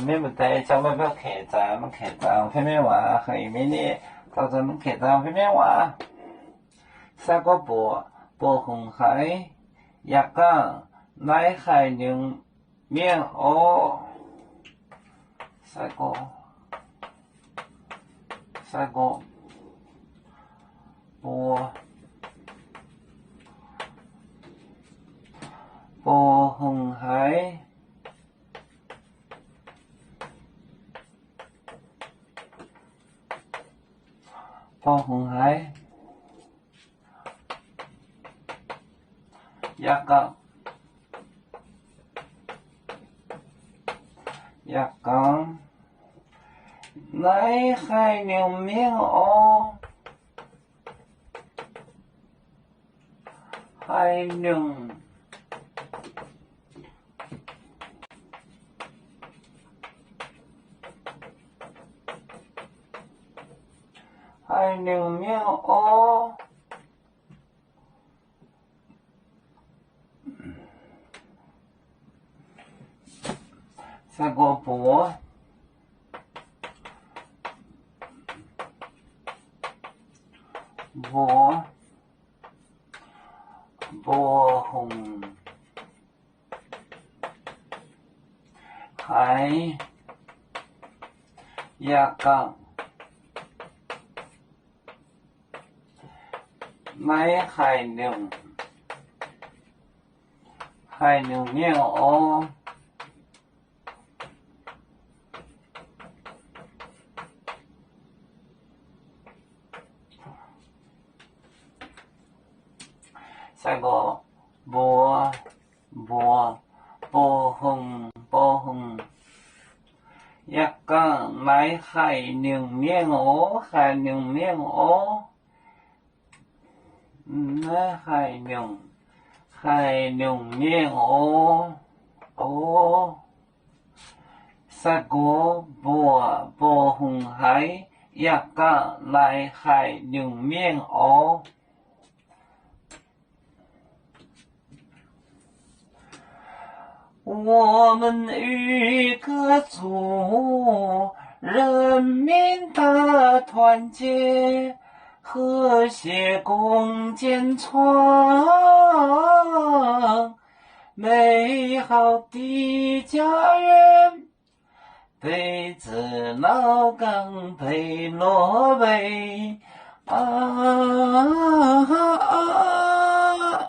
免不得叫我不要客栈，我们客栈方面话很美丽，到咱们客栈方面话，三个薄红海，一港奶海牛面蚵，三个薄红海。薄红海，一港奶海牛面蚵，海牛面蚵，三个薄红海，一港奶海牛面蚵，三个薄红，一港奶海牛面蚵，海牛面蚵，奶海牛面蚵，三个薄红海，一港奶海牛面蚵。我们与各族人民大团结，和谐共建创美好的家园。北至老港，北落北